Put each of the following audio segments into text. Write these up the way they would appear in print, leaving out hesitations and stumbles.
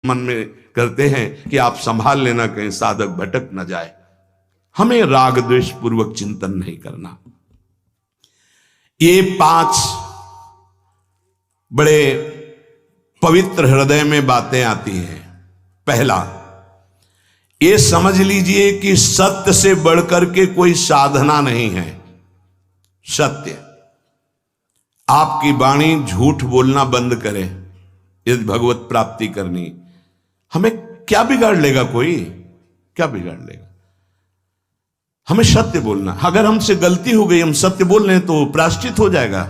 मन में करते हैं कि आप संभाल लेना, कहीं साधक भटक न जाए। हमें राग द्वेष पूर्वक चिंतन नहीं करना। ये 5 बड़े पवित्र हृदय में बातें आती हैं। पहला, ये समझ लीजिए कि सत्य से बढ़कर के कोई साधना नहीं है। सत्य, आपकी वाणी झूठ बोलना बंद करे यदि भगवत प्राप्ति करनी। हमें क्या बिगाड़ लेगा? कोई क्या बिगाड़ लेगा? हमें सत्य बोलना। अगर हमसे गलती हो गई, हम सत्य बोल रहे हैं तो प्रायश्चित हो जाएगा।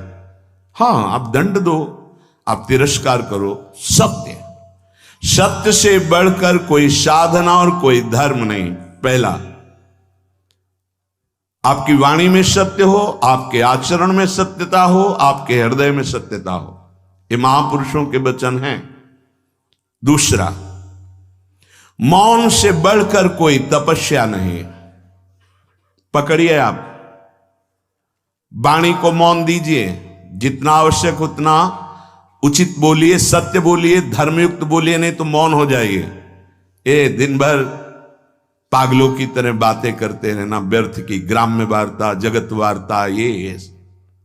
हाँ, आप दंड दो, आप तिरस्कार करो। सत्य, सत्य से बढ़कर कोई साधना और कोई धर्म नहीं। पहला, आपकी वाणी में सत्य हो, आपके आचरण में सत्यता हो, आपके हृदय में सत्यता हो। ये महापुरुषों के वचन हैं। दूसरा, मौन से बढ़कर कोई तपस्या नहीं। पकड़िए, आप वाणी को मौन दीजिए, जितना आवश्यक उतना उचित बोलिए, सत्य बोलिए, धर्मयुक्त बोलिए, नहीं तो मौन हो जाइए। ये दिन भर पागलों की तरह बातें करते रहना, व्यर्थ की ग्राम्य वार्ता, जगत वार्ता। ये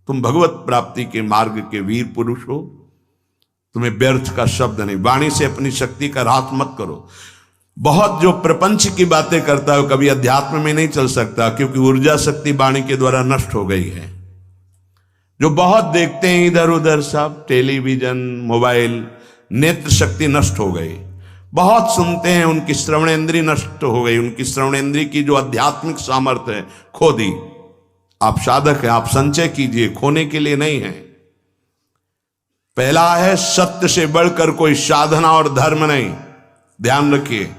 तुम भगवत प्राप्ति के मार्ग के वीर पुरुष हो, तुम्हें व्यर्थ का शब्द नहीं। वाणी से अपनी शक्ति का ह्रास मत करो। बहुत जो प्रपंच की बातें करता है कभी अध्यात्म में नहीं चल सकता, क्योंकि ऊर्जा शक्ति वाणी के द्वारा नष्ट हो गई है। जो बहुत देखते हैं इधर उधर, सब टेलीविजन, मोबाइल, नेत्र शक्ति नष्ट हो गई। बहुत सुनते हैं, उनकी श्रवणेंद्रिय नष्ट हो गई। उनकी श्रवणेंद्रिय की जो आध्यात्मिक सामर्थ्य है खो दी। आप साधक हैं, आप संचय कीजिए, खोने के लिए नहीं है। पहला है, सत्य से बढ़कर कोई साधना और धर्म नहीं। ध्यान रखिए,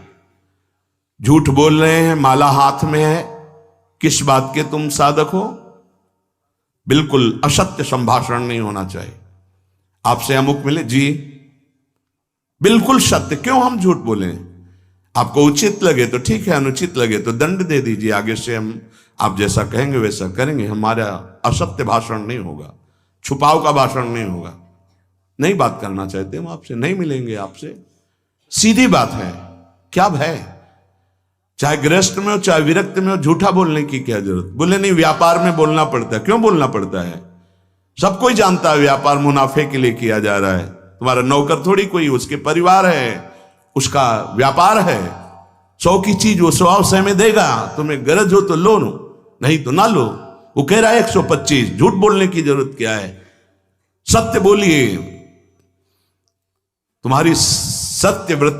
झूठ बोल रहे हैं, माला हाथ में है, किस बात के तुम साधक हो? बिल्कुल असत्य संभाषण नहीं होना चाहिए। आपसे अमुक मिले जी, बिल्कुल सत्य। क्यों हम झूठ बोलें? आपको उचित लगे तो ठीक है, अनुचित लगे तो दंड दे दीजिए। आगे से हम आप जैसा कहेंगे वैसा करेंगे। हमारा असत्य भाषण नहीं होगा, छुपाव का भाषण नहीं होगा। नहीं बात करना चाहते हम आपसे, नहीं मिलेंगे आपसे, सीधी बात है। क्या भय? चाहे गृहस्थ में हो चाहे विरक्त में हो, झूठा बोलने की क्या जरूरत? बोले नहीं, व्यापार में बोलना पड़ता है। क्यों बोलना पड़ता है? सब कोई जानता है व्यापार मुनाफे के लिए किया जा रहा है। तुम्हारा नौकर थोड़ी कोई, उसके परिवार है, उसका व्यापार है। 100 की चीज वो 100 में देगा। तुम्हें गरज हो तो लो, नहीं तो ना लो। वो कह रहा है 125। झूठ बोलने की जरूरत क्या है? सत्य बोलिए। तुम्हारी सत्य वृत्ति